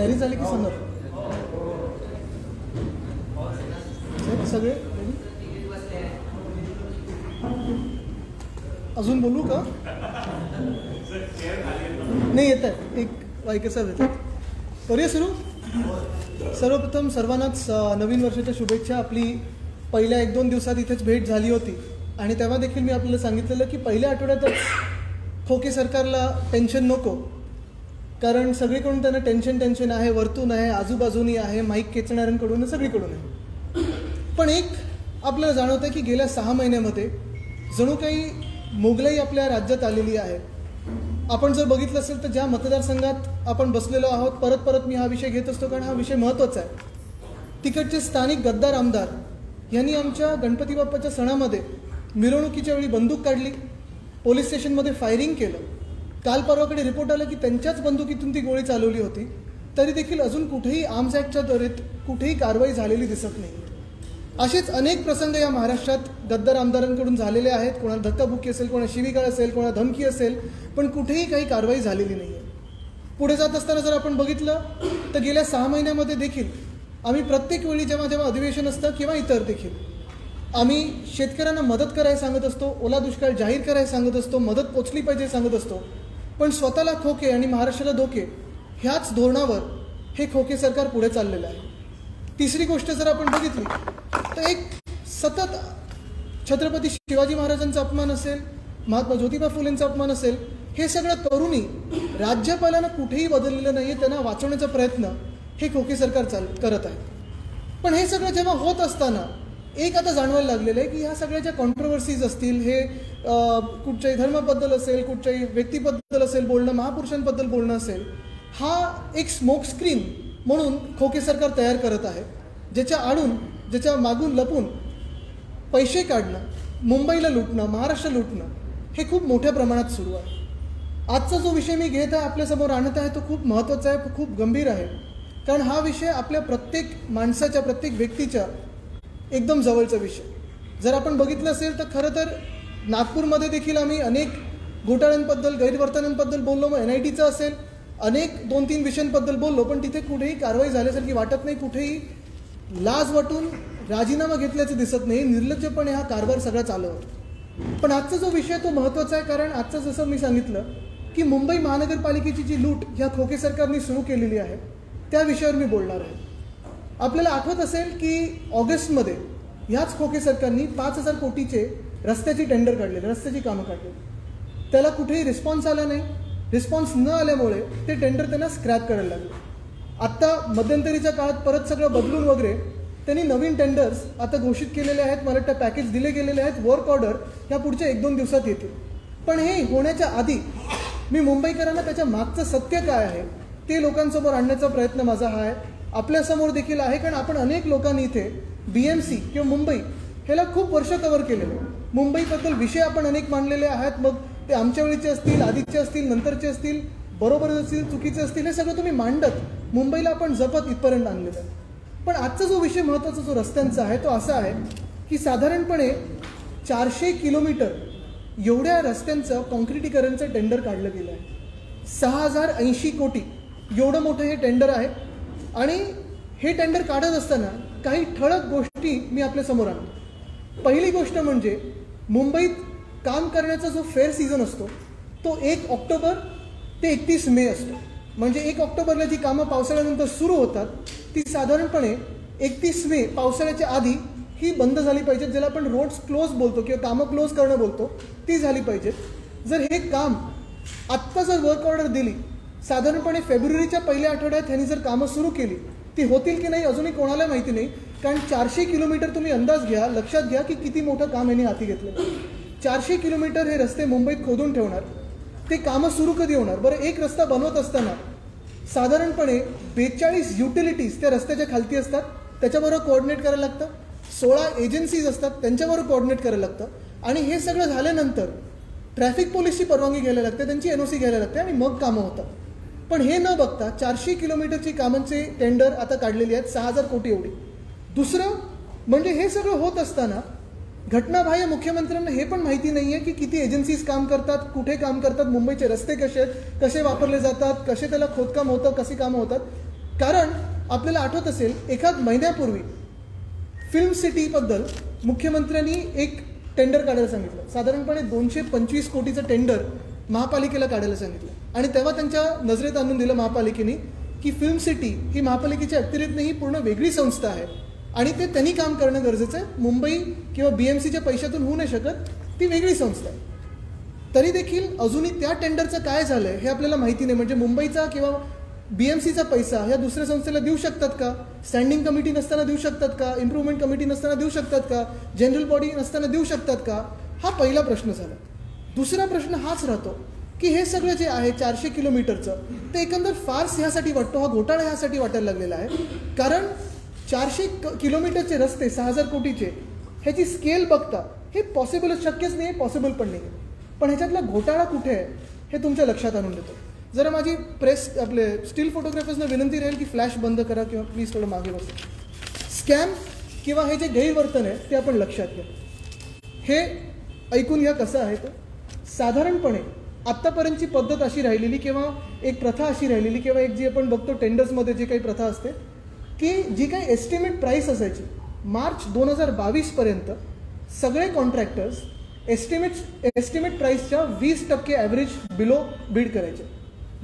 तयारी झाली की सांगा सगळे. अजून बोलू का? नाही येत आहे, एक वायकेसाहेब येतात. करूया सुरू. सर्वप्रथम सर्वांनाच नवीन वर्षाच्या शुभेच्छा. आपली पहिल्या 1-2 दिवसात इथेच भेट झाली होती आणि तेव्हा देखील मी आपल्याला सांगितलेलं की पहिल्या आठवड्यातच खोके सरकारला टेन्शन नको, कारण सगळीकडून त्यांना टेन्शन आहे, वरतून आहे, आजूबाजूनी आहे, माईक खेचणाऱ्यांकडून सगळीकडून आहे. पण एक आपल्याला जाणवतं की गेल्या 6 महिन्यामध्ये जणू काही मोगलाई आपल्या राज्यात आलेली आहे. आपण जर बघितलं असेल तर ज्या मतदारसंघात आपण बसलेलो आहोत, परत परत मी हा विषय घेत असतो कारण हा विषय महत्त्वाचा आहे. तिकडचे स्थानिक गद्दार आमदार यांनी आमच्या गणपती बाप्पाच्या सणामध्ये मिरवणुकीच्या वेळी बंदूक काढली, पोलीस स्टेशनमध्ये फायरिंग केलं. काल परवाकडे रिपोर्ट आलं की त्यांच्याच बंदुकीतून ती गोळी चालवली होती. तरी देखील अजून कुठेही आर्म्स ॲक्टच्या त्वरित कुठेही कारवाई झालेली दिसत नाही. असेच अनेक प्रसंग या महाराष्ट्रात गद्दार आमदारांकडून झालेले आहेत. कोणाला धक्काबुक्की असेल, कोणाला शिवीगाळ असेल, कोणाला धमकी असेल, पण कुठेही काही कारवाई झालेली नाही आहे. पुढे जात असताना जर आपण बघितलं तर गेल्या 6 महिन्यामध्ये देखील आम्ही प्रत्येक वेळी जेव्हा अधिवेशन असतं किंवा इतर देखील आम्ही शेतकऱ्यांना मदत करायला सांगत असतो, ओला दुष्काळ जाहीर करायला सांगत असतो, मदत पोचली पाहिजे सांगत असतो, पण स्वतःला खोके आणि महाराष्ट्राला धोके ह्याच धोरणावर हे खोके सरकार पुढे चाललेलं आहे. तिसरी गोष्ट जर आपण बघितली तर एक सतत छत्रपती शिवाजी महाराजांचा अपमान असेल, महात्मा ज्योतिबा फुलेंचा अपमान असेल, हे सगळं करूनही राज्यपालांना कुठेही बदललेलं नाही आहे. त्यांना वाचवण्याचा प्रयत्न हे खोके सरकार करत आहे. पण हे सगळं जेव्हा होत असताना एक आता जाणवायला लागलेलं आहे की ह्या सगळ्या ज्या कॉन्ट्रोवर्सीज असतील, हे कुठच्याही धर्माबद्दल असेल, कुठच्याही व्यक्तीबद्दल असेल बोलणं, महापुरुषांबद्दल बोलणं असेल, हा एक स्मोक स्क्रीन म्हणून खोके सरकार तयार करत आहे, ज्याच्या मागून लपून पैसे काढणं, मुंबईला लुटणं, महाराष्ट्र लुटणं हे खूप मोठ्या प्रमाणात सुरू आहे. आजचा जो विषय मी घेत आहे, आपल्यासमोर आणत आहे, तो खूप महत्त्वाचा आहे, खूप गंभीर आहे. कारण हा विषय आपल्या प्रत्येक माणसाच्या, प्रत्येक व्यक्तीच्या एकदम जवळचा विषय. जर आपण बघितलं असेल तर खरं तर नागपूरमध्ये देखील आम्ही अनेक घोटाळ्यांबद्दल, गैरवर्तनांबद्दल बोललो. मग NITचं असेल, अनेक 2-3 विषयांबद्दल बोललो, पण तिथे कुठेही कारवाई झाल्यासारखी वाटत नाही. कुठेही लाज वाटून राजीनामा घेतल्याचं दिसत नाही. निर्लज्जपणे हा कारभार सगळा चालवतो. पण आजचा जो विषय तो महत्त्वाचा आहे, कारण आजचं जसं मी सांगितलं की मुंबई महानगरपालिकेची जी लूट ह्या खोके सरकारने सुरू केलेली आहे त्या विषयावर मी बोलणार आहे. आपल्याला आठवत असेल की ऑगस्टमध्ये ह्याच खोके सरकारने 5,000 कोटीचे रस्त्याची टेंडर काढलेले, रस्त्याची कामं काढलेली. त्याला कुठेही रिस्पॉन्स आला नाही. रिस्पॉन्स न आल्यामुळे ते टेंडर त्यांना स्क्रॅप करायला लागले. आत्ता मध्यंतरीच्या काळात परत सगळं बदलून वगैरे त्यांनी नवीन टेंडर्स आता घोषित केलेले आहेत. मला वाटतं पॅकेज दिले गेलेले आहेत. वर्क ऑर्डर ह्या पुढच्या 1-2 दिवसात येतील. पण हे होण्याच्या आधी मी मुंबईकरांना त्याच्या मागचं सत्य काय आहे ते लोकांसमोर आणण्याचा प्रयत्न माझा हा आहे. आपल्यासमोर देखील आहे, कारण आपण अनेक लोकांनी इथे BMC किंवा मुंबई ह्याला खूप वर्ष कव्हर केलेलं आहे. मुंबईबद्दल विषय आपण अनेक मांडलेले आहेत. मग ते आमच्या वेळीचे असतील, आधीचे असतील, नंतरचे असतील, बरोबर असतील, चुकीचे असतील, हे सगळं तुम्ही मांडत मुंबईला आपण जपत इथपर्यंत आणलेलं आहे. पण आजचा जो विषय महत्त्वाचा जो रस्त्यांचा आहे तो असा आहे की साधारणपणे 400 किलोमीटर एवढ्या रस्त्यांचं कॉन्क्रिटीकरणचं टेंडर काढलं गेलं आहे. 6,080 कोटी एवढं मोठं हे टेंडर आहे. आणि हे टेंडर काढत असताना काही ठळक गोष्टी मी आपल्यासमोर आणतो. पहिली गोष्ट म्हणजे मुंबईत काम करण्याचा जो फेअर सीझन असतो तो 1 ऑक्टोबर ते 31 मे असतो. म्हणजे 1 ऑक्टोबरला जी कामं पावसाळ्यानंतर सुरू होतात ती साधारणपणे 31 मे पावसाळ्याच्या आधी ही बंद झाली पाहिजेत, ज्याला आपण रोड्स क्लोज बोलतो किंवा कामं क्लोज करणं बोलतो, ती झाली पाहिजेत. जर हे काम आत्ता जर वर्क ऑर्डर दिली, साधारणपणे फेब्रुवारीच्या पहिल्या आठवड्यात ह्यांनी जर कामं सुरू केली, ती होतील की नाही अजूनही कोणाला माहिती नाही. कारण 400 किलोमीटर तुम्ही अंदाज घ्या, लक्षात घ्या की किती मोठं काम यांनी हाती घेतलं. 400 किलोमीटर हे रस्ते मुंबईत खोदून ठेवणार. ते कामं सुरू कधी होणार? बरं, एक रस्ता बनवत असताना साधारणपणे 42 युटिलिटीज त्या रस्त्याच्या खालती असतात, त्याच्याबरोबर कोऑर्डिनेट करायला लागतं. 16 एजन्सीज असतात, त्यांच्याबरोबर कोऑर्डिनेट करायला लागतं. आणि हे सगळं झाल्यानंतर ट्रॅफिक पोलिसची परवानगी घ्यायला लागते, त्यांची NOC घ्यायला लागते आणि मग कामं होतात. पण हे न बघता 400 किलोमीटरची कामांचे टेंडर आता काढलेली आहेत, 6,000 कोटी एवढी. दुसरं म्हणजे हे सगळं होत असताना घटनाबाह्य मुख्यमंत्र्यांना हे पण माहिती नाही आहे की किती एजन्सीज काम करतात, कुठे काम करतात, मुंबईचे रस्ते कसे आहेत, कसे वापरले जातात, कसे त्याला खोदकाम होतं, कशी कामं होतात. कारण आपल्याला आठवत असेल एखाद महिन्यापूर्वी फिल्म सिटीबद्दल मुख्यमंत्र्यांनी एक टेंडर काढायला सांगितलं. साधारणपणे 225 कोटीचं टेंडर महापालिकेला काढायला सांगितलं आणि तेव्हा त्यांच्या नजरेत आणून दिलं महापालिकेने की फिल्म सिटी ही महापालिकेच्या अतिरिक्त ही पूर्ण वेगळी संस्था आहे आणि ते त्यांनी काम करणं गरजेचं आहे. मुंबई किंवा BMCच्या पैशातून होऊ नाही शकत, ती वेगळी संस्था आहे. तरी देखील अजूनही त्या टेंडरचं काय झालं आहे हे आपल्याला माहिती नाही. म्हणजे मुंबईचा किंवा BMCचा पैसा ह्या दुसऱ्या संस्थेला देऊ शकतात का? स्टँडिंग कमिटी नसताना देऊ शकतात का? इम्प्रूव्हमेंट कमिटी नसताना देऊ शकतात का? जनरल बॉडी नसताना देऊ शकतात का? हा पहिला प्रश्न झाला. दुसरा प्रश्न हाच राहतो की हे सगळं जे आहे 400 किलोमीटरचं ते एकंदर फार्स ह्यासाठी वाटतो, हा घोटाळा ह्यासाठी वाटायला लागलेला आहे. कारण 400 किलोमीटरचे रस्ते 6,000 कोटीचे ह्याची स्केल बघता हे पॉसिबलच शक्यच नाही आहे, पॉसिबल पण नाही आहे. पण ह्याच्यातला घोटाळा कुठे आहे हे तुमच्या लक्षात आणून देतो. जरा माझी प्रेस आपले स्टील फोटोग्राफर्सना विनंती राहील की फ्लॅश बंद करा किंवा प्लीज थोडं मागे बसा. स्कॅम किंवा हे जे गैरवर्तन आहे ते आपण लक्षात घ्या. हे ऐकून घ्या कसं आहे. तर साधारणपणे आत्तापर्यंतची पद्धत अशी राहिलेली किंवा एक प्रथा अशी राहिलेली किंवा एक जी आपण बघतो टेंडर्समध्ये जी काही प्रथा असते की जी काही एस्टिमेट प्राईस असायची मार्च 2022पर्यंत सगळे कॉन्ट्रॅक्टर्स एस्टिमेट प्राईसच्या 20% ॲव्हरेज बिलो बीड करायचे.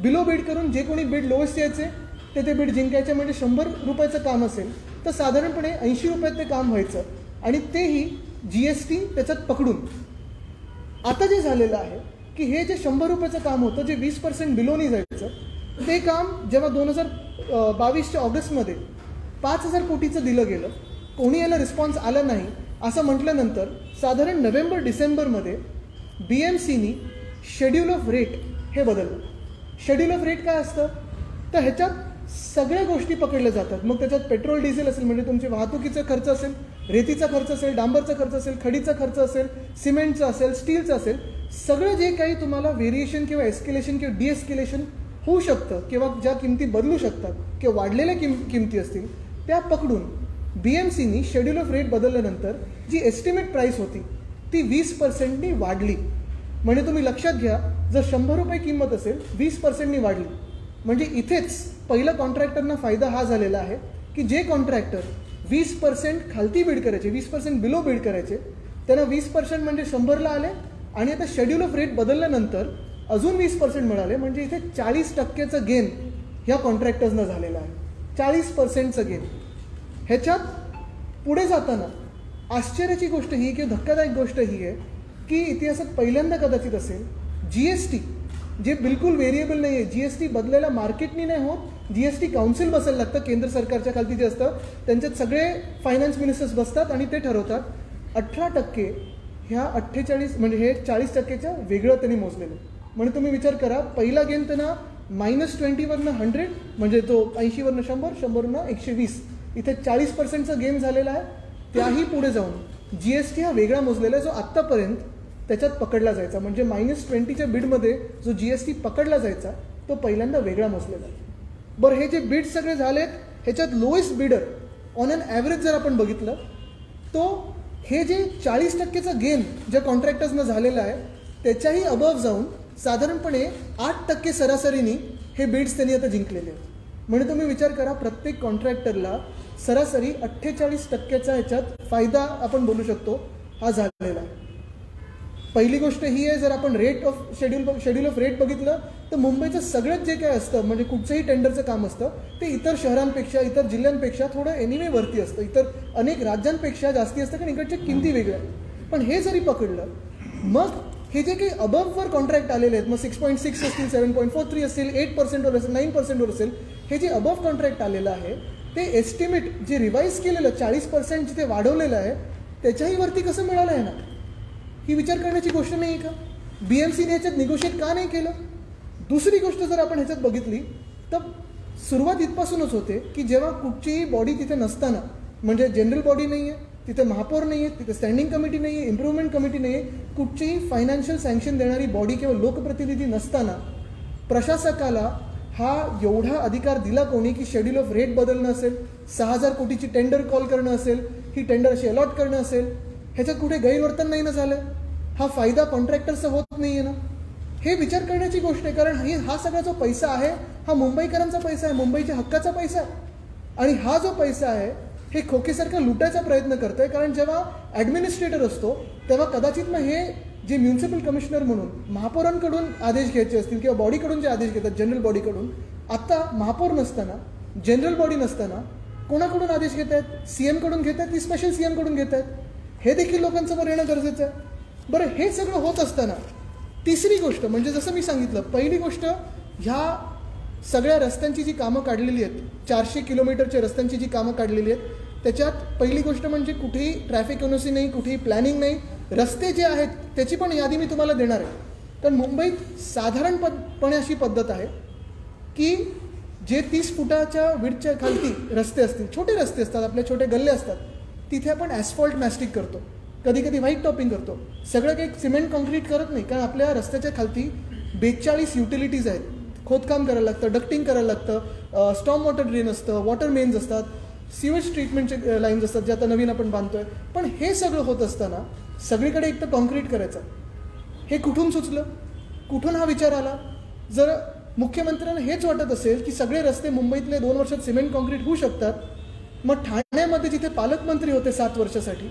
बिलो बीड करून जे कोणी बीड लोएस्ट यायचे ते बीड जिंकायचे. म्हणजे 100 रुपयाचं काम असेल तर साधारणपणे 80 रुपयात ते काम व्हायचं आणि तेही GST त्याच्यात पकडून. आता जे झालेलं आहे की हे जे 100 रुपयाचं काम होतं जे 20% बिलोनी जायचं ते काम जेव्हा 2022च्या ऑगस्टमध्ये 5,000 कोटीचं दिलं गेलं, कोणी याला रिस्पॉन्स आला नाही असं म्हटल्यानंतर साधारण नोव्हेंबर-डिसेंबरमध्ये BMCनी शेड्यूल ऑफ रेट हे बदललं. शेड्यूल ऑफ रेट काय असतं तर ह्याच्यात सगळ्या गोष्टी पकडल्या जातात. मग त्याच्यात पेट्रोल डिझेल असेल म्हणजे तुमचे वाहतुकीचा खर्च असेल, रेतीचा खर्च असेल, डांबरचा खर्च असेल, खडीचा खर्च असेल, सिमेंटचा असेल, स्टीलचं असेल, सगळं जे काही तुम्हाला व्हेरिएशन किंवा एस्केलेशन किंवा डिएस्केलेशन होऊ शकतं किंवा ज्या किमती बदलू शकतात किंवा वाढलेल्या किमती असतील त्या पकडून BMCनी शेड्यूल ऑफ रेट बदलल्यानंतर जी एस्टिमेट प्राईस होती ती 20%नी वाढली. म्हणजे तुम्ही लक्षात घ्या जर 100 रुपये किंमत असेल 20%नी वाढली. म्हणजे इथेच पहिलं कॉन्ट्रॅक्टरना फायदा हा झालेला आहे की जे कॉन्ट्रॅक्टर 20% खालती बीड करायचे, 20% बिलो बीड करायचे, त्यांना 20% म्हणजे 100ला आले आणि आता शेड्यूल ऑफ रेट बदलल्यानंतर अजून 20% मिळाले. म्हणजे इथे 40%चं गेन ह्या कॉन्ट्रॅक्टर्सना झालेलं आहे. 40%चं गेन. ह्याच्यात पुढे जाताना आश्चर्याची गोष्ट ही किंवा धक्कादायक गोष्ट ही आहे की इतिहासात पहिल्यांदा कदाचित असेल GST जे बिलकुल व्हेरिएबल नाही आहे. GST बदलायला मार्केटनी नाही होत, GST काउन्सिल बसायला लागतं. केंद्र सरकारच्या खालती जे असतं त्यांच्यात सगळे फायनान्स मिनिस्टर्स बसतात आणि ते ठरवतात. 18% ह्या 48 म्हणजे हे 40%च्या वेगळं त्यांनी मोजलेलं. म्हणजे तुम्ही विचार करा पहिला गेन त्यांना -20वरनं 100 म्हणजे तो 80वरनं 100, 100वरनं 120, इथे 40%चा गेन झालेला आहे. त्याही पुढे जाऊन GST हा वेगळा मोजलेला आहे जो आत्तापर्यंत त्याच्यात पकडला जायचा. म्हणजे -20च्या बिडमध्ये जो GST पकडला जायचा तो पहिल्यांदा वेगळा मोजलेला आहे. बरं हे जे बिड सगळे झालेत ह्याच्यात lowest bidder on an average जर आपण बघितलं तो हे जे 40%चा गेन ज्या कॉन्ट्रॅक्टर्सनं झालेला आहे त्याच्याही अबव जाऊन साधारणपणे 8% सरासरीनी हे बिड्स त्यांनी आता जिंकलेले आहेत. म्हणजे तुम्ही विचार करा प्रत्येक कॉन्ट्रॅक्टरला सरासरी 48%चा ह्याच्यात फायदा आपण बोलू शकतो हा झालेला आहे. पहिली गोष्ट ही आहे जर आपण शेड्यूल ऑफ रेट बघितलं तर मुंबईचं सगळंच जे काय असतं म्हणजे कुठचंही टेंडरचं काम असतं ते इतर शहरांपेक्षा इतर जिल्ह्यांपेक्षा थोडं एनिवे वरती असतं, इतर अनेक राज्यांपेक्षा जास्ती असतं कारण इकडच्या किमती वेगळ्या. पण हे जरी पकडलं मग हे जे काही अबववर कॉन्ट्रॅक्ट आलेले आहेत मग 6.6 असतील, 7.43 असतील, 8%वर असेल, 9%वर असेल, हे जे अबव कॉन्ट्रॅक्ट आलेलं आहे ते एस्टिमेट जे रिवाईज केलेलं 40% जिथे वाढवलेलं आहे त्याच्याही वरती कसं मिळालं आहे ना, ही विचार करण्याची गोष्ट नाही का? BMCने ह्याच्यात निगोशिएट का नाही केलं? दुसरी गोष्ट जर आपण ह्याच्यात बघितली तर सुरुवात इथपासूनच होते की जेव्हा कुठचीही बॉडी तिथे नसताना म्हणजे जनरल बॉडी नाही आहे, तिथे महापौर नाही आहे, तिथे स्टँडिंग कमिटी नाही आहे, इम्प्रूव्हमेंट कमिटी नाही आहे, कुठचीही फायनान्शियल सँक्शन देणारी बॉडी किंवा लोकप्रतिनिधी नसताना प्रशासकाला हा एवढा अधिकार दिला कोणी की शेड्यूल ऑफ रेट बदलणं असेल, 6,000 कोटीची टेंडर कॉल करणं असेल, ही टेंडर अशी अलॉट करणं असेल, ह्याच्यात कुठे गैरवर्तन नाही ना झालं? हा फायदा कॉन्ट्रॅक्टरचा होत नाही आहे ना? हे विचार करण्याची गोष्ट आहे. कारण हा सगळा जो पैसा आहे हा मुंबईकरांचा पैसा आहे, मुंबईच्या हक्काचा पैसा आहे. आणि हा जो पैसा आहे हे खोके सरकार लुटायचा प्रयत्न करतंय. कारण जेव्हा ॲडमिनिस्ट्रेटर असतो तेव्हा कदाचित मग हे जे म्युन्सिपल कमिशनर म्हणून महापौरांकडून आदेश घ्यायचे असतील किंवा बॉडीकडून जे आदेश घेतात जनरल बॉडीकडून, आता महापौर नसताना, जनरल बॉडी नसताना कोणाकडून आदेश घेत आहेत? CM कडून घेत आहेत की स्पेशल CM कडून घेत आहेत? हे देखील लोकांसमोर येणं गरजेचं आहे. बरं, हे सगळं होत असताना तिसरी गोष्ट म्हणजे जसं मी सांगितलं, पहिली गोष्ट ह्या सगळ्या रस्त्यांची जी कामं काढलेली आहेत, 400 किलोमीटरच्या रस्त्यांची जी कामं काढलेली आहेत, त्याच्यात पहिली गोष्ट म्हणजे कुठेही ट्रॅफिक एनओसी नाही, कुठेही प्लॅनिंग नाही. रस्ते जे आहेत त्याची पण यादी मी तुम्हाला देणार आहे. कारण मुंबईत साधारणपणे अशी पद्धत आहे की जे 30 फुटाच्या विड्थच्या खालती रस्ते असतील, छोटे रस्ते असतात, आपले छोटे गल्ले असतात, तिथे आपण ॲस्फॉल्ट मॅस्टिक करतो, कधी कधी व्हाईट टॉपिंग करतो. सगळं काही सिमेंट कॉन्क्रीट करत नाही, कारण आपल्या रस्त्याच्या खालती 42 युटिलिटीज आहेत. खोदकाम करायला लागतं, डक्टिंग करायला लागतं, स्टॉर्म वॉटर ड्रेन असतं, वॉटर मेन्स असतात, सिवेज ट्रीटमेंटचे लाईन्स असतात जे आता नवीन आपण बांधतोय. पण हे सगळं होत असताना सगळीकडे एक तर कॉन्क्रीट करायचं, हे कुठून सुचलं? कुठून हा विचार आला? जर मुख्यमंत्र्यांना हेच वाटत असेल की सगळे रस्ते मुंबईतले 2 वर्षात सिमेंट कॉन्क्रीट होऊ शकतात, मग ठाण्यामध्ये जिथे पालकमंत्री होते 7 वर्षासाठी,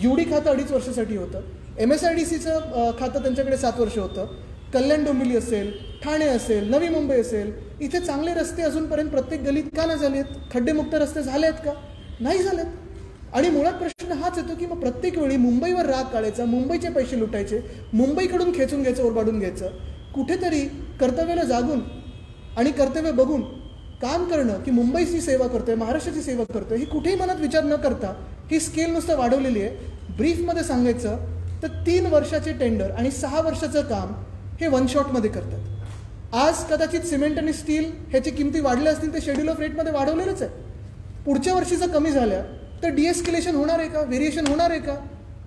UD खातं 2.5 वर्षासाठी होतं, MSIDCचं खातं त्यांच्याकडे 7 वर्ष होतं, कल्याण डोंबिवली असेल, ठाणे असेल, नवी मुंबई असेल, इथे चांगले रस्ते अजूनपर्यंत प्रत्येक गलीत का नाही झाले आहेत? खड्डेमुक्त रस्ते झाले आहेत का? नाही झालेत. आणि मुळात प्रश्न हाच येतो की मग प्रत्येक वेळी मुंबईवर राग काढायचा, मुंबईचे पैसे लुटायचे, मुंबईकडून खेचून घ्यायचं, ओरबाडून घ्यायचं. कुठेतरी कर्तव्याला जागून आणि कर्तव्य बघून काम करणं की मुंबईची सेवा करतोय, महाराष्ट्राची सेवा करतोय, ही कुठेही मनात विचार न करता ही स्केल नुसतं वाढवलेली आहे. ब्रीफमध्ये सांगायचं तर 3 वर्षाचे टेंडर आणि 6 वर्षाचं काम हे 1 शॉटमध्ये करतात. आज कदाचित सिमेंट आणि स्टील ह्याची किमती वाढल्या असतील, ते शेड्यूल ऑफ रेटमध्ये वाढवलेलंच आहे. पुढच्या वर्षी जर कमी झाल्या तर डिएस्केलेशन होणार आहे का? व्हेरिएशन होणार आहे का?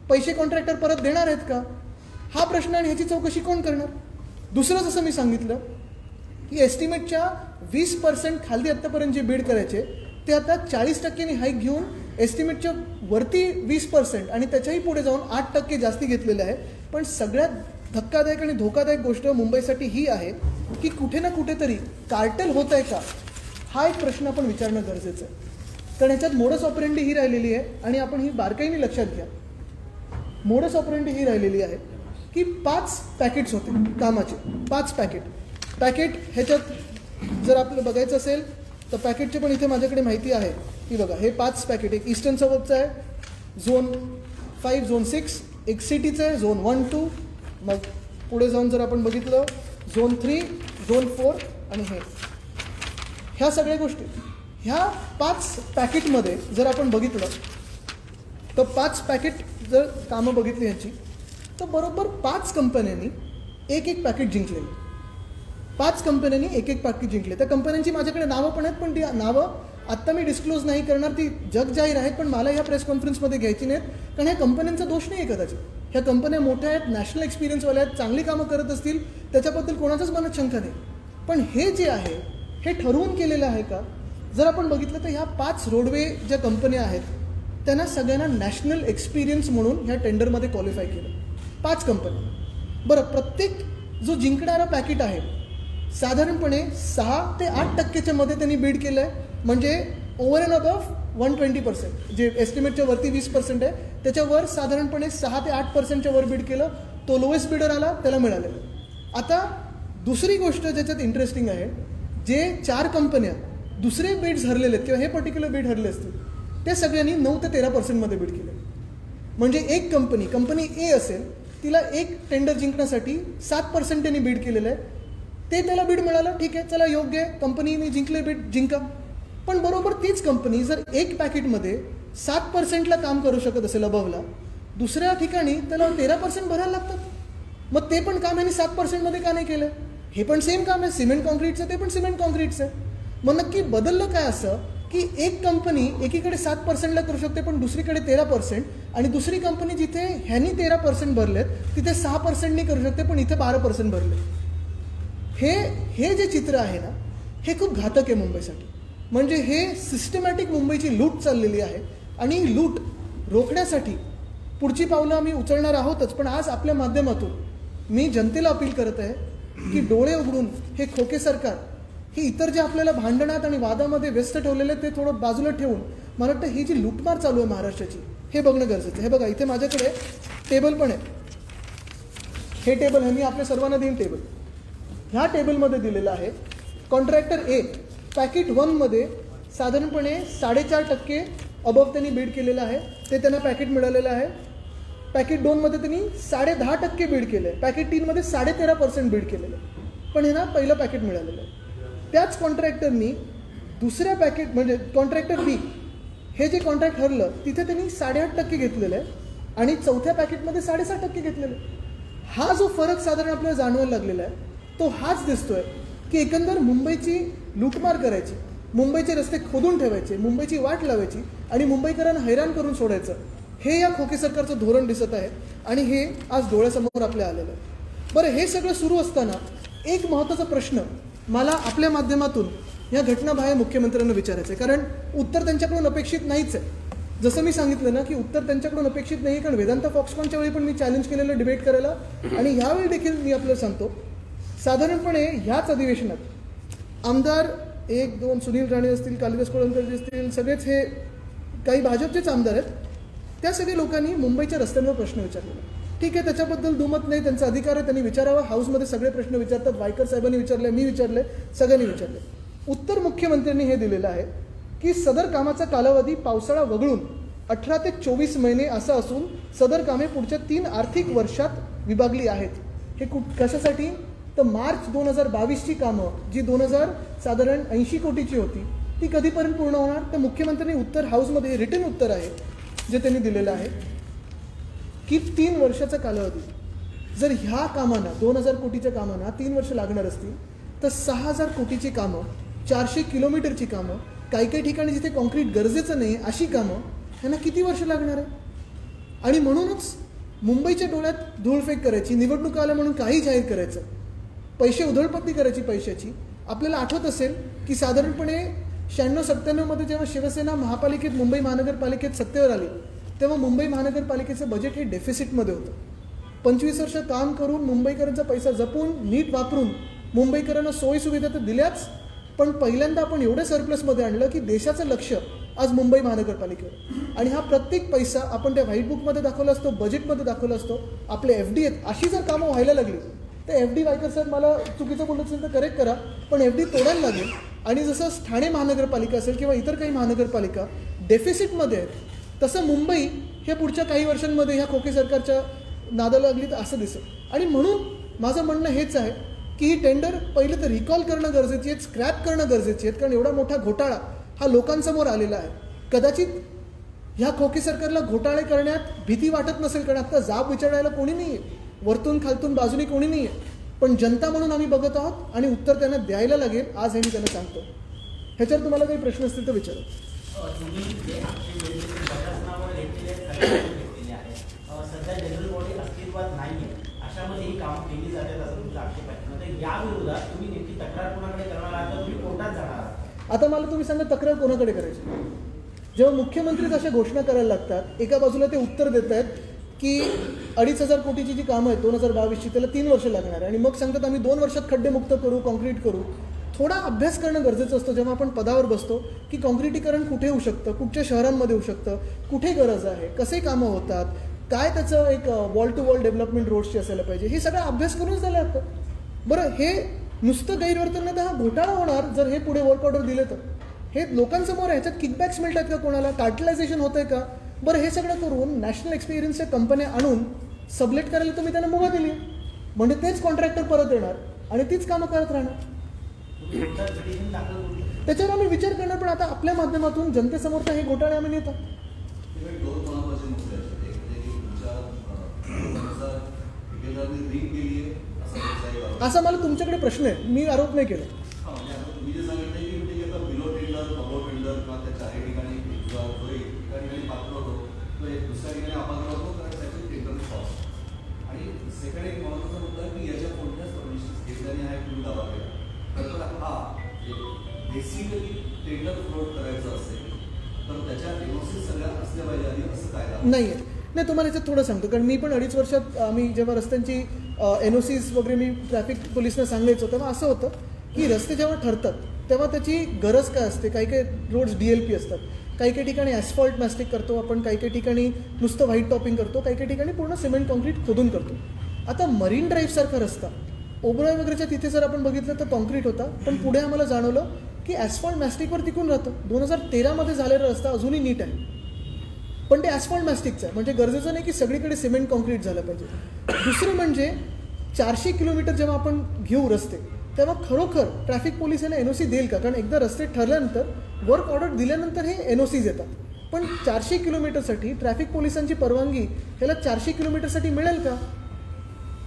पैसे कॉन्ट्रॅक्टर परत देणार आहेत का? हा प्रश्न आणि ह्याची चौकशी कोण करणार? दुसरं जसं मी सांगितलं की एस्टिमेटच्या 20% खाली आत्तापर्यंत जे बीड करायचे ते आता 40% हाईक घेऊन एस्टिमेटच्या वरती 20% आणि त्याच्याही पुढे जाऊन 8% जास्ती घेतलेले आहे. पण सगळ्यात धक्कादायक आणि धोकादायक गोष्ट मुंबईसाठी ही आहे की कुठे ना कुठेतरी कार्टेल होत आहे का, हा एक प्रश्न आपण विचारणं गरजेचं आहे. कारण ह्याच्यात मोडस ऑपरेंडी ही राहिलेली आहे आणि आपण ही बारकाईने लक्षात घ्या. मोडस ऑपरेंडी ही राहिलेली आहे की 5 पॅकेट्स होते कामाचे, 5 पॅकेट ह्याच्यात जर आपलं बघायचं असेल तर पॅकेटचे पण इथे माझ्याकडे माहिती आहे की बघा, हे 5 पॅकेट, एक ईस्टर्न सबअबचं आहे, झोन 5, झोन 6, एक सिटीचं आहे, झोन 1, 2, मग पुढे जाऊन जर आपण बघितलं झोन 3, झोन 4 आणि ह्या सगळ्या गोष्टी, ह्या 5 पॅकेटमध्ये जर आपण बघितलं तर 5 पॅकेट जर कामं बघितली ह्याची तर बरोबर 5 कंपन्यांनी एक पॅकेट जिंकलेली. 5 कंपन्यांनी एक पॅकेट जिंकले. त्या कंपन्यांची माझ्याकडे नावं पण आहेत, पण ती नावं आत्ता मी डिस्क्लोज नाही करणार, ती जग जाहीर आहेत, पण मला ह्या प्रेस कॉन्फरन्समध्ये घ्यायची नाहीत. कारण ह्या कंपन्यांचा दोष नाही आहे कदाचित. ह्या कंपन्या मोठ्या आहेत, नॅशनल एक्सपिरियन्सवाल्या आहेत, चांगली कामं करत असतील, त्याच्याबद्दल कोणाचाच मनात शंका नाही. पण हे जे आहे हे ठरवून केलेलं आहे का? जर आपण बघितलं तर ह्या 5 रोडवे ज्या कंपन्या आहेत त्यांना सगळ्यांना नॅशनल एक्सपिरियन्स म्हणून ह्या टेंडरमध्ये क्वालिफाय केलं. 5 कंपन्या. बरं, प्रत्येक जो जिंकणारा पॅकेट आहे साधारणपणे 6 ते 8% मध्ये त्यांनी बीड केलं आहे. म्हणजे ओव्हर अँड अबव्ह 120%, जे एस्टिमेटच्या वरती 20% आहे त्याच्यावर साधारणपणे 6 ते 8%च्या वर बीड केलं. तो लोएस्ट बीडर आला, त्याला मिळालेलं. आता दुसरी गोष्ट ज्याच्यात इंटरेस्टिंग आहे, जे 4 कंपन्या दुसरे बीड्स हरलेले आहेत किंवा हे पर्टिक्युलर बीड हरले असतील त्या सगळ्यांनी 9 ते 13%मध्ये बीड केलं. म्हणजे एक कंपनी ए असेल, तिला एक टेंडर जिंकण्यासाठी 7% त्यांनी बीड केलेलं आहे. ते त्याला बीड मिळालं, ठीक आहे, चला योग्य आहे, कंपनीने जिंकले बीड, जिंका. पण बरोबर तीच कंपनी जर एक पॅकेटमध्ये 7%ला काम करू शकत असेल अबवला, दुसऱ्या ठिकाणी त्याला 13% भरायला लागतात. मग ते पण काम यांनी 7%मध्ये का नाही केलं? हे पण सेम काम आहे, सिमेंट कॉन्क्रीटचं, ते पण सिमेंट कॉन्क्रीटचं आहे. मग नक्की बदललं काय असं की एक कंपनी एकीकडे 7%ला करू शकते पण दुसरीकडे 13%, आणि दुसरी कंपनी जिथे ह्यांनी 13% भरलेत तिथे 6%नी करू शकते पण इथे 12% भरले. हे जे चित्र आहे ना, हे खूप घातक आहे मुंबईसाठी. म्हणजे हे सिस्टमॅटिक मुंबईची लूट चाललेली आहे आणि लूट रोखण्यासाठी पुढची पावलं आम्ही उचलणार आहोतच. पण आज आपल्या माध्यमातून मी जनतेला अपील करत आहे की डोळे उघडून हे खोके सरकार की इतर जे आपल्याला भांडणात आणि वादामध्ये व्यस्त ठेवलेले ते थोडं बाजूला ठेवून मला वाटतं ही जी लूटमार चालू आहे महाराष्ट्राची हे बघणं गरजेचं आहे. हे बघा इथे माझ्याकडे टेबल पण आहे. हे टेबल आहे, मी आपल्या सर्वांना देईन टेबल. ह्या टेबलमध्ये दिलेलं आहे कॉन्ट्रॅक्टर ए पॅकेट 1मध्ये साधारणपणे 4.5% अबव त्यांनी बीड केलेलं आहे, ते त्यांना पॅकेट मिळालेलं आहे. पॅकेट 2मध्ये त्यांनी 10.5% बीड केलं आहे. पॅकेट 3मध्ये 13.5% बीड केलेलं आहे. पण हे ना पहिलं पॅकेट मिळालेलं आहे. त्याच कॉन्ट्रॅक्टरनी दुसऱ्या पॅकेट म्हणजे कॉन्ट्रॅक्टर बी हे जे कॉन्ट्रॅक्ट हरलं तिथे त्यांनी 8.5% घेतलेलं आहे आणि चौथ्या पॅकेटमध्ये 7.5% घेतलेलं आहे. हा जो फरक साधारण आपल्याला जाणवायला लागलेला आहे तो हाच दिसतोय की एकंदर मुंबईची लूटमार करायची, मुंबईचे रस्ते खोदून ठेवायचे, मुंबईची वाट लावायची आणि मुंबईकरांना हैराण करून सोडायचं, हे या खोके सरकारचं धोरण दिसत आहे आणि हे आज डोळ्यासमोर आपल्या आलेलं आहे. बरं, हे सगळं सुरू असताना एक महत्त्वाचा प्रश्न मला आपल्या माध्यमातून या घटनाबाह्य मुख्यमंत्र्यांना विचारायचं आहे, कारण उत्तर त्यांच्याकडून अपेक्षित नाहीच आहे. जसं मी सांगितलं ना की उत्तर त्यांच्याकडून अपेक्षित नाही आहे, कारण वेदांता फॉक्सकॉनच्या वेळी पण मी चॅलेंज केलेलं डिबेट करायला आणि ह्यावेळी देखील मी आपल्याला सांगतो. साधारणपणे ह्याच अधिवेशनात आमदार 1-2 सुनील राणे असतील, कालिदास कोळंबकर असतील, सगळेच हे काही भाजपचेच आमदार आहेत, त्या सगळ्या लोकांनी मुंबईच्या रस्त्यांवर प्रश्न विचारलेला. ठीक आहे, त्याच्याबद्दल दुमत नाही, त्यांचा अधिकार आहे, त्यांनी विचारावा. हाऊसमध्ये सगळे प्रश्न विचारतात, वायकर साहेबांनी विचारले, मी विचारले, सगळ्यांनी विचारले. उत्तर मुख्यमंत्र्यांनी हे दिलेलं आहे की सदर कामाचा कालावधी पावसाळा वगळून 18 ते 24 महिने असा असून सदर कामे पुढच्या 3 आर्थिक वर्षात विभागली आहेत. हे कशासाठी? तर मार्च 2022ची कामं जी साधारण 80 कोटीची होती ती कधीपर्यंत पूर्ण होणार? तर मुख्यमंत्र्यांनी उत्तर हाऊसमध्ये रिटन उत्तर आहे जे त्यांनी दिलेलं आहे की 3 वर्षाचा कालावधी. जर ह्या कामांना 2000 कोटीच्या कामांना 3 वर्ष लागणार असतील तर 6000 कोटीची कामं, 400 किलोमीटरची कामं, काही काही ठिकाणी जिथे कॉन्क्रीट गरजेचं नाही अशी कामं ह्यांना किती वर्ष लागणार आहे? आणि म्हणूनच मुंबईच्या डोळ्यात धूळफेक करायची, निवडणूक आल्या म्हणून काही जाहीर करायचं, पैसे उधळपट्टी करायची पैशाची. आपल्याला आठवत असेल की साधारणपणे 96-97मध्ये जेव्हा शिवसेना महापालिकेत मुंबई महानगरपालिकेत सत्तेवर आली तेव्हा मुंबई महानगरपालिकेचं बजेट हे डेफिसिटमध्ये होतं. 25 वर्ष काम करून मुंबईकरांचा पैसा जपून नीट वापरून मुंबईकरांना सोयीसुविधा तर दिल्याच, पण पहिल्यांदा आपण एवढं सरप्लसमध्ये आणलं की देशाचं लक्ष आज मुंबई महानगरपालिकेवर. आणि हा प्रत्येक पैसा आपण त्या व्हाईट बुकमध्ये दाखवला असतो, बजेटमध्ये दाखवला असतो. आपले FD आहेत, अशी जर कामं व्हायला लागली तर FD वायकर साहेब मला चुकीचं बोलत असेल तर करेक्ट करा, पण FD तोडायला लागेल. आणि जसं ठाणे महानगरपालिका असेल किंवा इतर काही महानगरपालिका डेफिसिटमध्ये आहेत तसं मुंबई हे पुढच्या काही वर्षांमध्ये ह्या खोके सरकारच्या नादाला लागली तर असं दिसेल. आणि म्हणून माझं म्हणणं हेच आहे की ही टेंडर पहिलं तर रिकॉल करणं गरजेची आहे, स्क्रॅप करणं गरजेची आहेत, कारण एवढा मोठा घोटाळा हा लोकांसमोर आलेला आहे. कदाचित ह्या खोके सरकारला घोटाळे करण्यात भीती वाटत नसेल, कारण आता जाब विचारायला कोणी नाही आहे, वरतून खालतून बाजूनी कोणी नाही आहे, पण जनता म्हणून आम्ही बघत आहोत आणि उत्तर त्यांना द्यायला लागेल. आज हे मी त्यांना सांगतो. ह्याच्यावर तुम्हाला काही प्रश्न असतील तर विचारा. सध्या जनरल बॉडी अस्तित्वात नाहीये, अशामध्ये ही कामं केली जातात असं तुमचा आक्षेप आहे. या विरोधात तुम्ही नेमकी तक्रार कोणाकडे करणार आहात, तर तुम्ही कोर्टात जाणार आहात? आता मला तुम्ही सांगा तक्रार कोणाकडे करायची? जेव्हा मुख्यमंत्रीच अशा घोषणा करायला लागतात, एका बाजूला ते उत्तर देत आहेत की 2500 कोटीची जी कामं आहेत 2022ची त्याला 3 वर्ष लागणार आहे आणि मग सांगतात आम्ही 2 वर्षात खड्डे मुक्त करू, कॉन्क्रीट करू. थोडा अभ्यास करणं गरजेचं असतं जेव्हा आपण पदावर बसतो की कॉन्क्रिटीकरण कुठे होऊ शकतं, कुठच्या शहरांमध्ये होऊ शकतं, कुठे गरज आहे, कसे कामं होतात, काय त्याचं एक वॉल टू वॉल डेव्हलपमेंट रोड्सची असायला पाहिजे, हे सगळं अभ्यास करूनच झालं लागतं. बरं, हे नुसतं गैरवर्तन नाही तर हा घोटाळा होणार जर हे पुढे वर्क ऑर्डर दिले तर. हे लोकांसमोर आहे, ह्याच्यात किकबॅक्स मिळतात का कोणाला, कार्टलायझेशन होतं आहे का? बरं, हे सगळं करून नॅशनल एक्सपिरियन्सच्या कंपन्या आणून सबलेट करायला तुम्ही त्यांना मुभा दिली, म्हणजे तेच कॉन्ट्रॅक्टर परत येणार आणि तीच कामं करत राहणार. त्याच्यावर आम्ही विचार करणार, पण आता आपल्या माध्यमातून जनतेसमोर तर हे घोटाळे आम्ही नेतो. असा मला तुमच्याकडे प्रश्न आहे, मी आरोप नाही केला. नाही नाही, तुम्हाला याच्यात थोडं सांगतो, कारण मी पण 2.5 वर्षात आम्ही जेव्हा रस्त्यांची NOCs वगैरे मी ट्रॅफिक पोलिसना सांगायचो तेव्हा असं होतं की रस्ते जेव्हा ठरतात तेव्हा त्याची गरज काय असते. काही काही रोड्स DLP असतात, काही काही ठिकाणी ॲस्फॉल्ट मॅस्टिक करतो आपण, काही काही ठिकाणी नुसतं व्हाईट टॉपिंग करतो, काही काही ठिकाणी पूर्ण सिमेंट कॉन्क्रीट खोदून करतो. आता मरीन ड्राईव्हसारखा रस्ता ओबराय वगैरेच्या तिथे जर आपण बघितलं तर कॉन्क्रीट होता, पण पुढे आम्हाला जाणवलं की ॲस्फॉल्ट मॅस्टिकवर टिकून राहतं. 2013 झालेला रस्ता अजूनही नीट आहे, पण ते ॲस्फॉल्ट मॅस्टिकचं आहे. म्हणजे गरजेचं नाही की सगळीकडे सिमेंट कॉन्क्रीट झालं पाहिजे. दुसरं म्हणजे 400 किलोमीटर जेव्हा आपण घेऊ रस्ते तेव्हा खरोखर ट्रॅफिक पोलीस याला NOC देईल का. कारण एकदा रस्ते ठरल्यानंतर वर्क ऑर्डर दिल्यानंतर हे NOCs येतात. पण 400 किलोमीटरसाठी ट्रॅफिक पोलिसांची परवानगी ह्याला 400 किलोमीटरसाठी मिळेल का.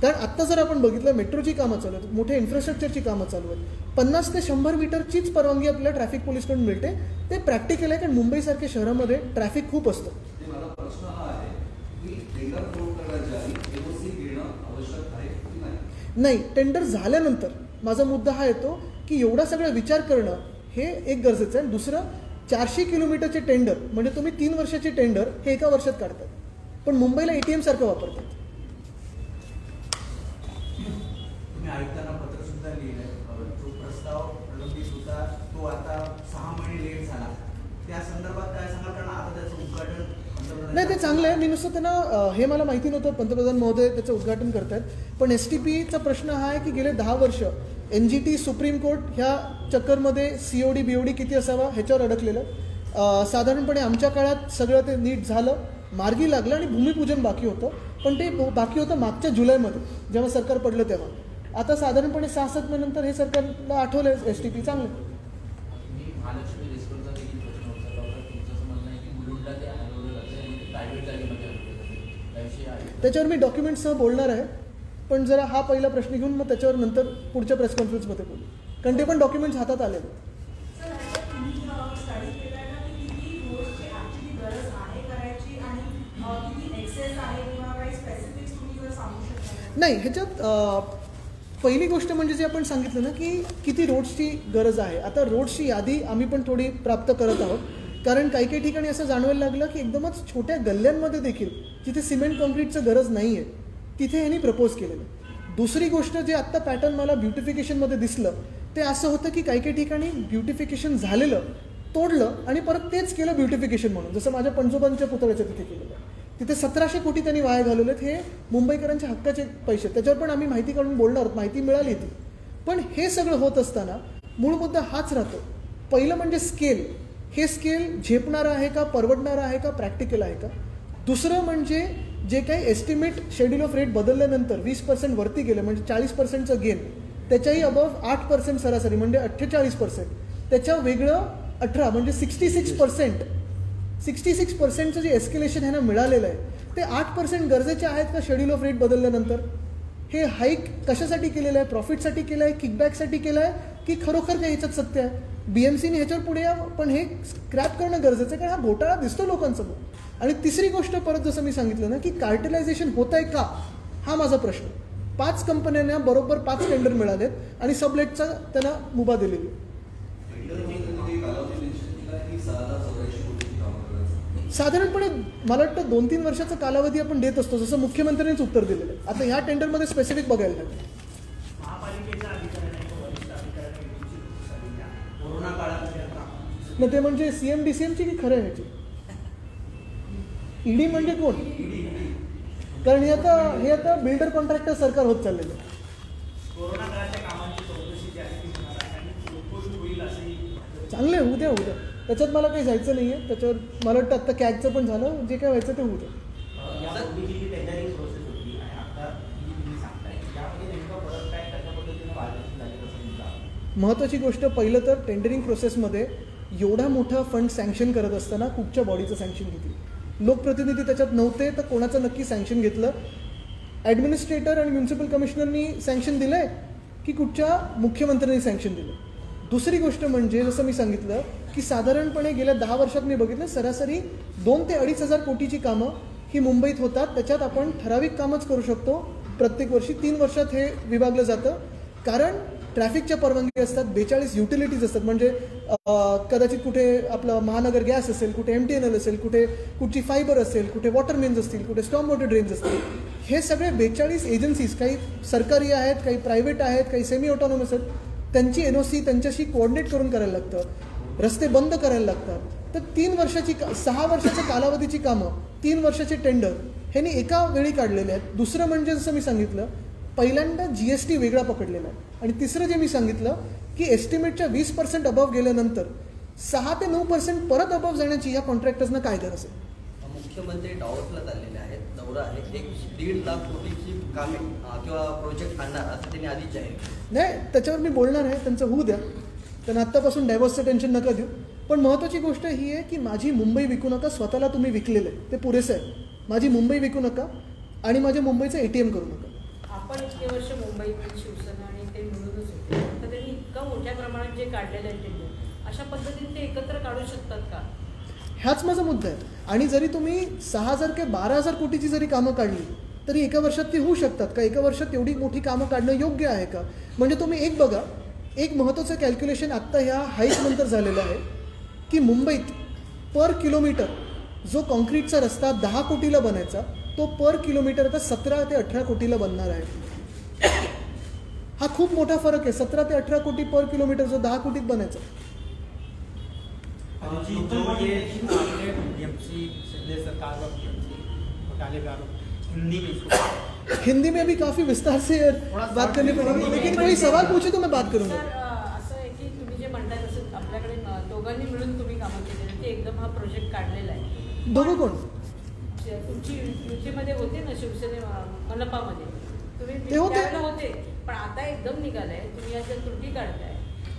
कारण आत्ता जर आपण बघितलं मेट्रोची कामं चालू आहेत, मोठ्या इन्फ्रास्ट्रक्चरची कामं चालू आहेत, 50 ते 100 मीटरचीच परवानगी आपल्याला ट्रॅफिक पोलीसकडून मिळते. ते प्रॅक्टिकल आहे, कारण मुंबईसारख्या शहरामध्ये ट्रॅफिक खूप असतं. माझा प्रश्न हा आहे की टेंडर पूर्ण करण्याच्या आधी NOC घेणं आवश्यक आहे की नाही. नाही, टेंडर झाल्यानंतर माझा मुद्दा हा येतो की एवढा सगळा विचार करणं हे एक गरजेचं आहे. दुसरं 400 किलोमीटरचे टेंडर म्हणजे तुम्ही 3 वर्षाचे टेंडर हे एका वर्षात काढतात, पण मुंबईला ATM सारखं वापरतात. तुम्ही आयुक्तांना पत्र सुद्धा लिहिलंय, जो प्रस्ताव प्रलंबित होता तो आता 6 महिने लेट झाला, त्या संदर्भात काय सांगाल. कारण आता त्याचं उद्घाटन नाही, ते चांगलं आहे. मी नुसतं त्यांना हे मला माहिती नव्हतं पंतप्रधान महोदय त्याचं उद्घाटन करतात. पण STPचा प्रश्न हा आहे की गेले 10 वर्ष NGT सुप्रीम कोर्ट ह्या चक्करमध्ये COD BOD किती असावा ह्याच्यावर अडकलेलं. साधारणपणे आमच्या काळात सगळं ते नीट झालं, मार्गी लागलं आणि भूमिपूजन बाकी होतं. पण ते बाकी होतं मागच्या जुलैमध्ये जेव्हा सरकार पडलं तेव्हा. आता साधारणपणे 6-7 महिन्यानंतर हे सरकारला आठवलं STP चांगलं. मी महालक्ष्मी रिसोर्टचा देखील प्रश्न उचलला होता. तुमचं असं म्हणणं आहे की मुलुंडला ते हलवलं जातं आणि ते प्रायव्हेट जागेमध्ये हलवलं जातं, त्याविषयी आहे. त्याच्यावर मी डॉक्युमेंट्ससह बोलणार आहे, पण जरा हा पहिला प्रश्न घेऊन मग त्याच्यावर नंतर पुढच्या प्रेस कॉन्फरन्समध्ये बोलू, कारण ते पण डॉक्युमेंट्स हातात आलेले. नाही, ह्याच्यात पहिली गोष्ट म्हणजे जे आपण सांगितलं ना की किती रोड्सची गरज आहे. आता रोड्सची यादी आम्ही पण थोडी प्राप्त करत आहोत, कारण काही काही ठिकाणी असं जाणवायला लागलं की एकदमच छोट्या गल्ल्यांमध्ये देखील जिथे सिमेंट कॉन्क्रीटचं गरज नाही आहे तिथे ह्यांनी प्रपोज केलेलं. दुसरी गोष्ट जे आत्ता पॅटर्न मला ब्युटिफिकेशनमध्ये दिसलं ते असं होतं की काही काही ठिकाणी ब्युटिफिकेशन झालेलं तोडलं आणि परत तेच केलं ब्युटिफिकेशन म्हणून. जसं माझ्या पणजोबांच्या पुतळ्याच्या तिथे केलेलं, तिथे 1700 कोटी त्यांनी वाया घालवलेत. हे मुंबईकरांच्या हक्काचे पैसे, त्याच्यावर पण आम्ही माहिती काढून बोलणार आहोत, माहिती मिळाली ती. पण हे सगळं होत असताना मूळ मुद्दा हाच राहतो. पहिलं म्हणजे स्केल. हे स्केल झेपणारं आहे का, परवडणारं आहे का, प्रॅक्टिकल आहे का. दुसरं म्हणजे जे काही एस्टिमेट शेड्यूल ऑफ रेट बदलल्यानंतर 20% वरती गेलं म्हणजे 40%चं गेन, त्याच्याही अबव 8% सरासरी म्हणजे 48%, त्याच्या वेगळं 18 म्हणजे 66%चं जे एस्केलेशन ह्यांना मिळालेलं आहे ते 8% गरजेचे आहेत का शेड्यूल ऑफ रेट बदलल्यानंतर. हे हाईक कशासाठी केलेलं आहे, प्रॉफिटसाठी केलं आहे, किकबॅकसाठी केलं आहे की खरोखर काही ह्याच्यात सत्य आहे. BMCने ह्याच्यावर पुढे या, पण हे स्क्रॅप करणं गरजेचं आहे कारण हा घोटाळा दिसतो लोकांसमोर. आणि तिसरी गोष्ट परत जसं मी सांगितलं ना की कार्टेलायझेशन होत आहे का हा माझा प्रश्न. 5 कंपन्यांना बरोबर 5 टेंडर मिळालेत आणि सबलेटचा त्यांना मुभा दिलेली. साधारणपणे मला वाटतं 2-3 वर्षाचा कालावधी आपण देत असतो, जसं मुख्यमंत्र्यांनीच उत्तर दिलेलं आहे. आता ह्या टेंडरमध्ये स्पेसिफिक बघायला लागेल. महापालिकेचा अधिकाऱ्याने वरिष्ठ अधिकाऱ्याने कोरोना काळामध्ये नाही, ते म्हणजे CM DCMची की खरं आहे ह्याची. ED म्हणजे कोण. कारण हे आता बिल्डर कॉन्ट्रॅक्टर सरकार होत चाललेलं आहे. कोरोना काळाच्या कामांची चौकशी जी आहे ती होणार आहे आणि पोटपोट होईल असंही चांगलं आहे, उद्या त्याच्यात मला काही जायचं नाही आहे. त्याच्यावर मला वाटतं आत्ता कॅगचं पण झालं, जे काय व्हायचं ते होऊ द्या. यापूर्वी जी टेंडरिंग प्रोसेस होती आणि आता जी तुम्ही सांगताय यामध्ये नेमका फरक काय, कशा पद्धतीने मार्गदर्शन झाले कसं तुमचा. महत्त्वाची गोष्ट पहिलं तर टेंडरिंग प्रोसेसमध्ये एवढा मोठा फंड सँक्शन करत असताना कुठच्या बॉडीचं सँक्शन घेतली. लोकप्रतिनिधी त्याच्यात नव्हते तर कोणाचं नक्की सँक्शन घेतलं. ॲडमिनिस्ट्रेटर आणि म्युन्सिपल कमिशनरनी सँक्शन दिलं आहे की कुठच्या मुख्यमंत्र्यांनी सँक्शन दिलं. दुसरी गोष्ट म्हणजे जसं मी सांगितलं की साधारणपणे गेल्या 10 वर्षात मी बघितलं सरासरी 2 ते 2,500 कोटीची कामं ही मुंबईत होतात. त्याच्यात आपण ठराविक कामच करू शकतो प्रत्येक वर्षी. 3 वर्षात हे विभागलं जातं कारण ट्रॅफिकच्या परवानगी असतात, 42 युटिलिटीज असतात. म्हणजे कदाचित कुठे आपलं महानगर गॅस असेल, कुठे MTNL असेल, कुठची फायबर असेल, कुठे वॉटर मेन्स असतील, कुठे स्टॉर्म वॉटर ड्रेन्स असतील. हे सगळे 42 एजन्सीज, काही सरकारी आहेत, काही प्रायव्हेट आहेत, काही सेमी ऑटोनॉमस आहेत. त्यांची NOC त्यांच्याशी कोऑर्डिनेट करून करायला लागतं, रस्ते बंद करायला लागतात. तर 6 वर्षाच्या कालावधीची कामं, 3 वर्षाचे टेंडर ह्यांनी एका वेळी काढलेले आहेत. दुसरं म्हणजे जसं मी सांगितलं, पहिल्यांदा GST वेगळा पकडलेला आहे. आणि तिसरं जे मी सांगितलं की एस्टिमेटच्या 20% अबव गेल्यानंतर 6 ते 9% परत अबव जाण्याची या कॉन्ट्रॅक्टर्सना काय गरज आहे? मुख्यमंत्री डावसला चाललेले आहेत, दौरा आहे, 1.5 लाख कोटीची कामे किंवा प्रोजेक्ट आणणार असं त्यांनी आधीच जाहीर केलं. नाही, त्याच्यावर मी बोलणार आहे, त्यांचं होऊ द्या. त्यांना आत्तापासून डायव्हर्सचं टेन्शन नका देऊ. पण महत्त्वाची गोष्ट ही आहे की माझी मुंबई विकू नका, स्वतःला तुम्ही विकलेलं आहे ते पुरेसं आहे. माझी मुंबई विकू नका आणि माझ्या मुंबईचं ATM करू नका. आपण इतके वर्ष मुंबईत शिवसेना आणि ते मिळूनच होते, तर त्यांनी इतकं मोठ्या प्रमाणात जे काढलेलं आहे टेंडर, अशा पद्धतीने ते एकत्र काढू शकतात का? हाच माझा मुद्दा आहे. आणि जरी तुम्ही 6,000 किंवा 12,000 कोटीची जरी कामं काढली तरी एका वर्षात ती होऊ शकतात का? एका वर्षात एवढी मोठी कामं काढणं योग्य आहे का? म्हणजे तुम्ही एक बघा, एक महत्त्वाचं कॅल्क्युलेशन आत्ता ह्या हाईटनंतर झालेलं आहे की मुंबईत पर किलोमीटर जो कॉन्क्रीटचा रस्ता 10 कोटीला बनायचा तो पर किलोमीटर आता 17 ते 18 कोटीला बनणार आहे. हा खूप मोठा फरक आहे. 17 ते 18 कोटी पर किलोमीटर जो 10 कोटीत बनायचा. जी जो ये आपने DMC सिद्धे सरकार का DMC घोटाले का हिंदी में भी काफ़ी विस्तार से बात करनी पड़ेगी, लेकिन कोई सवाल पूछे तो मैं बात करूँगा. असं आहे की तुम्ही जे म्हणताय तसं आपल्याकडे दोघांनी मिळून तुम्ही कामं केलेली, ते एकदम हा प्रोजेक्ट काढलेला आहे. दोघं कोण? तुमची युतीमध्ये होते ना, शिवसेने मनपामध्ये तुम्ही ते होते. त्यावेळेला होते, पण आता एकदम निघालाय, तुम्ही याच्या त्रुटी काढताय.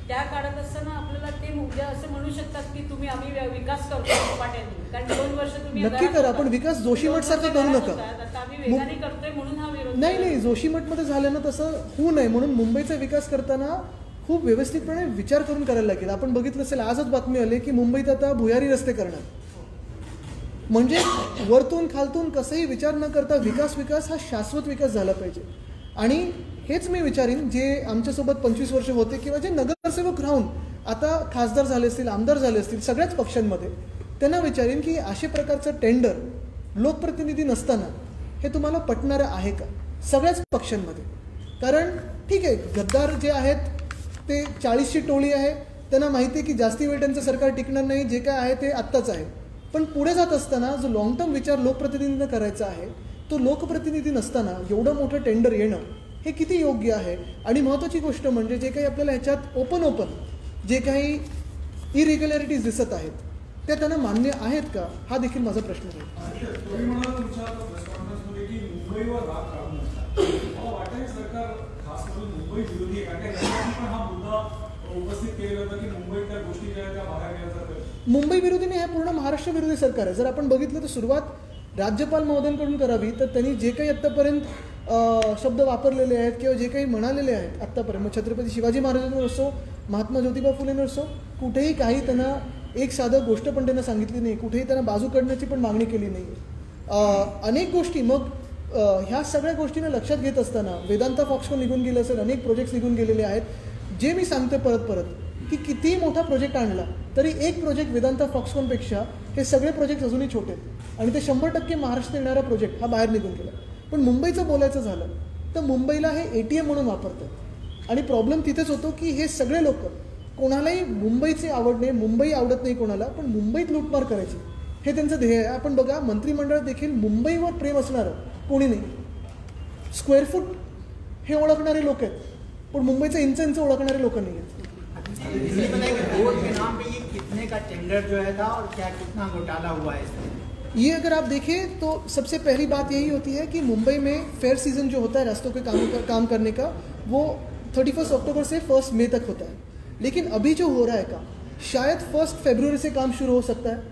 त्या काढत असताना आपल्याला ते मुद्दा असं म्हणू शकतात की तुम्ही आम्ही विकास करतो झपाट्याने, कारण 2 वर्ष तुम्ही नक्की करा, पण विकास जोशीमठ सारखं करू नका. आता आम्ही वेगाने करतोय म्हणून हा विरोध. नाही, जोशीमठमध्ये झालं ना तसं होऊ नये म्हणून मुंबईचा विकास करताना खूप व्यवस्थितपणे विचार करून करायला लागेल. आपण बघितलं असेल, आजच बातमी आली की मुंबईत आता भुयारी रस्ते करणार. म्हणजे वरतून खालतून कसंही विचार न करता विकास हा शाश्वत विकास झाला पाहिजे. आणि हेच मी विचारीन जे आमच्यासोबत 25 वर्ष होते किंवा जे नगरसेवक राहून आता खासदार झाले असतील, आमदार झाले असतील सगळ्याच पक्षांमध्ये, त्यांना विचारीन की अशा प्रकारचं टेंडर लोकप्रतिनिधी नसताना हे तुम्हाला पटणारं आहे का सगळ्याच पक्षांमध्ये? कारण ठीक आहे, गद्दार जे आहेत ते 40ची टोळी आहे, त्यांना माहिती आहे की जास्ती वेळ त्यांचं सरकार टिकणार नाही, जे काय आहे ते आत्ताच आहे. पण पुढे जात असताना जो लॉंग टर्म विचार लोकप्रतिनिधींना करायचा आहे तो लोकप्रतिनिधी नसताना एवढं मोठं टेंडर येणं हे किती योग्य आहे? आणि महत्त्वाची गोष्ट म्हणजे जे काही आपल्याला ह्याच्यात ओपन जे काही इरेग्युलॅरिटीज दिसत आहेत त्या त्यांना मान्य आहेत का, हा देखील माझा प्रश्न आहे. तुम्ही म्हणाला तुमच्या प्रेस कॉन्फरन्समध्ये की मुंबईवर राग काढू नका. मला वाटतं सरकार खास करून मुंबई विरोधी आहे, कारण त्यांनी पण हा मुद्दा उपस्थित केलेला होता की मुंबईत त्या गोष्टी ज्या त्या बाहेर गेल्या जातात. मुंबई विरोधी नाही, हे पूर्ण महाराष्ट्र विरोधी सरकार आहे. जर आपण बघितलं तर सुरुवात राज्यपाल महोदयांकडून करावी, तर त्यांनी जे काही आत्तापर्यंत शब्द वापरलेले आहेत किंवा जे काही म्हणालेले आहेत आत्तापर्यंत, मग छत्रपती शिवाजी महाराजांवर असो, महात्मा ज्योतिबा फुलेंवर असो, कुठेही काही त्यांना एक साधं गोष्ट पण त्यांना सांगितली नाही, कुठेही त्यांना बाजू काढण्याची पण मागणी केली नाही. अनेक गोष्टी, मग ह्या सगळ्या गोष्टींना लक्षात घेत असताना वेदांता फॉक्सकॉन निघून गेले असेल, अनेक प्रोजेक्ट्स निघून गेलेले आहेत. जे मी सांगतो परत की कितीही मोठा प्रोजेक्ट आणला तरी एक प्रोजेक्ट वेदांता फॉक्सकॉनपेक्षा हे सगळे प्रोजेक्ट अजूनही छोटे आहेत आणि ते 100% महाराष्ट्रात येणारा प्रोजेक्ट हा बाहेर निघून गेला. पण मुंबईचं बोलायचं झालं तर मुंबईला हे ATM म्हणून वापरतात आणि प्रॉब्लेम तिथेच होतो की हे सगळे लोक, कोणालाही मुंबईची आवड नाही, मुंबई आवडत नाही कोणाला, पण मुंबईत लूटमार करायची हे त्यांचं ध्येय आहे. आपण बघा, मंत्रिमंडळात देखील मुंबईवर प्रेम असणारं कोणी नाही. स्क्वेअर फूट हे ओळखणारे लोक आहेत, पण मुंबईचं इंच ओळखणारे लोक नाही आहेत. रोड के नाम पे ये कितने का टेंडर जो है था और क्या कितना घोटाला हुआ है इसमें? ये अगर आप देखें तो सबसे पहली बात यही होती है कि मुंबई में फेयर सीज़न जो होता है रास्तों के काम करने का, वो 31 अक्टूबर से 1 मई तक होता है. लेकिन अभी जो हो रहा है काम, शायद 1 फरवरी से काम शुरू हो सकता है.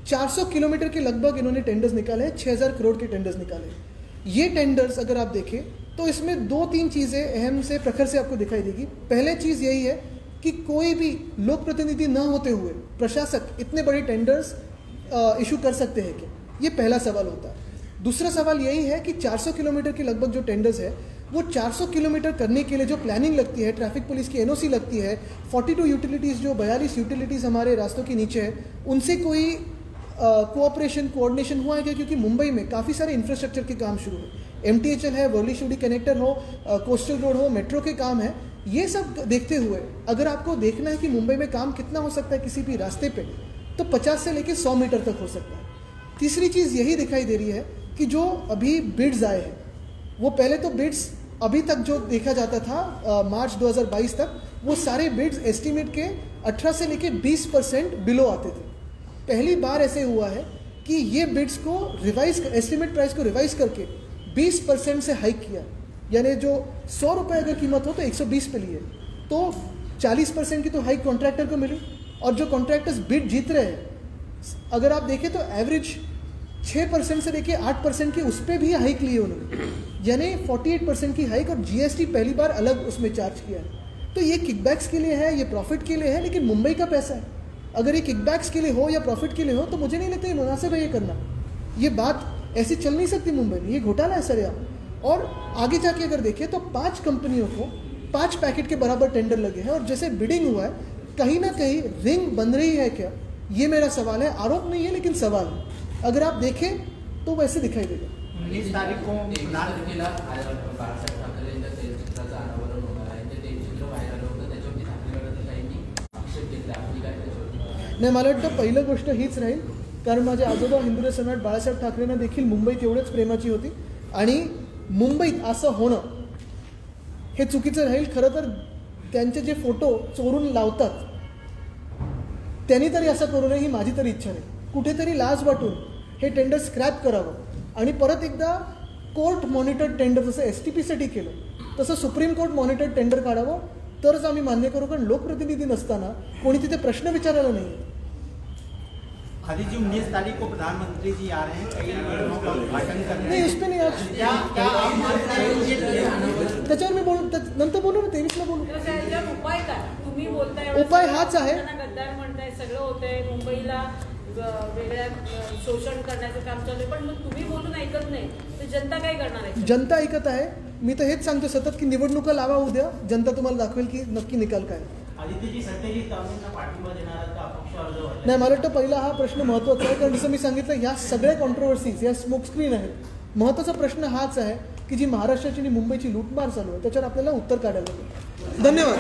400 किलोमीटर के लगभग इन्होंने टेंडर्स निकाले हैं, 6,000 करोड़ के टेंडर्स निकाले. ये टेंडर्स अगर आप देखें तो इसमें 2-3 चीज़ें अहम से प्रखर से आपको दिखाई देगी. पहले चीज़ यही है कि कोई भी लोक प्रतिनिधि न होते हुए प्रशासक इतने बड़े टेंडर्स इशू कर सकते हैं क्या, ये पहला सवाल होता है. दूसरा सवाल यही है कि 400 किलोमीटर के लगभग जो टेंडर्स है वो 400 किलोमीटर करने के लिए जो प्लानिंग लगती है, ट्रैफिक पुलिस की NOC लगती है, 42 यूटिलिटीज़ जो 42 यूटिलिटीज़ हमारे रास्तों के नीचे है, उनसे कोई कोऑपरेशन कोऑर्डिनेशन हुआ है क्या? क्योंकि मुंबई में काफ़ी सारे इंफ्रास्ट्रक्चर के काम शुरू है. MTHL है, वर्ली शिवड़ी कनेक्टर हो, कोस्टल रोड हो, मेट्रो के काम है, ये सब देखते हुए अगर आपको देखना है कि मुंबई में काम कितना हो सकता है किसी भी रास्ते पे, तो 50 से लेकर 100 मीटर तक हो सकता है। तीसरी चीज़ यही दिखाई दे रही है कि जो अभी बिड्स आए हैं, वो पहले तो बिड्स अभी तक जो देखा जाता था मार्च 2022 तक, वो सारे बिड्स एस्टीमेट के 18 से लेकर 20% बिलो आते थे। पहली बार ऐसे हुआ है कि ये बिड्स को रिवाइज, एस्टीमेट प्राइस को रिवाइज करके 20% से हाइक किया, यानी जो 100 रुपये अगर कीमत हो तो 120 पे लिए, तो 40% की तो हाइक कॉन्ट्रैक्टर को मिली। और जो कॉन्ट्रैक्टर्स बिड जीत रहे हैं, अगर आप देखें तो एवरेज 6% से लेके 8% की उस पर भी हाइक ली उन्होंने, यानी 48% की हाइक, और जीएसटी पहली बार अलग उसमें चार्ज किया है। तो ये किकबैक्स के लिए है, ये प्रॉफिट के लिए है, लेकिन मुंबई का पैसा है। अगर ये किकबैक्स के लिए हो या प्रॉफिट के लिए हो तो मुझे नहीं लगता ये मुनासिब है ये करना। ये बात ऐसी चल नहीं सकती मुंबई में, ये घोटाला है सरेआम। और आगे जाके अगर देखें तो 5 कंपनियों को 5 पैकेट के बराबर टेंडर लगे हैं, और जैसे बिडिंग हुआ है, कहीं ना कहीं रिंग बन रही है क्या, ये मेरा सवाल है। आरोप नहीं है लेकिन सवाल है। अगर आप देखें तो वैसे दिखाई देगा। 19 तारीख को तारखेला बाळासाहेब ठाकरे यांच्या तेलचित्राचं अनावरण होणार आहे. ते तेलचित्र बाहेर आलं होतं, त्याच्यावरती ठाकरे गटातील काहींनी आक्षेप घेतला. आपली काय त्याच्यावरती? नाही, मला वाटतं पहिलं गोष्ट हीच राहील, कारण माझे आजोबा हिंदू सम्राट बाळासाहेब ठाकरेंना देखील मुंबईत एवढंच प्रेमाची होती, आणि मुंबईत असं होणं हे चुकीचं राहील. खरं तर त्यांचे जे फोटो चोरून लावतात त्यांनी तरी असं करू नये ही माझी तरी इच्छा नाही. कुठेतरी लाज वाटून हे टेंडर स्क्रॅप करावं आणि परत एकदा कोर्ट मॉनिटर्ड टेंडर जसं STPसाठी केलं तसं सुप्रीम कोर्ट मॉनिटर्ड टेंडर काढावं, तरच आम्ही मान्य करू. कारण लोकप्रतिनिधी नसताना कोणी तिथे प्रश्न विचारायला नाही. आदि जी 19 तारीख को प्रधानमंत्री जी आ रहे हैं, कई योजनाओं का उद्घाटन करने नाही, इस पे नाही आज क्या आप मानते हैं कि त्याच्यावर मी नंतर बोलू ना, 23ला बोलू. तर त्याच्यावर उपाय काय? तुम्ही बोलताय उपाय हाच आहे. त्यांना गद्दार म्हणताय, सगळं होतंय, मुंबईला वेगळ्या शोषण करण्याचं काम चालू आहे, पण मग तुम्ही बोलून ऐकत नाही तर जनता काय करणार आहे? जनता ऐकत आहे. मी तर हेच सांगतो सतत की निवडणुका लावा उद्या, जनता तुम्हाला दाखवेल की नक्की निकाल काय. आदित्यजी सत्तेजीत तरुणांना पाठिंबा देणार का अपक्ष अर्ज भरला? नाही, मला वाटतं पहिला हा प्रश्न महत्त्वाचा आहे, कारण जसं मी सांगितलं ह्या सगळ्या कॉन्ट्रोवर्सीज, या स्मोक स्क्रीन आहेत. महत्त्वाचा प्रश्न हाच आहे की जी महाराष्ट्राची आणि मुंबईची लूटमार चालू आहे त्याच्यावर आपल्याला उत्तर काढायला लागेल. धन्यवाद.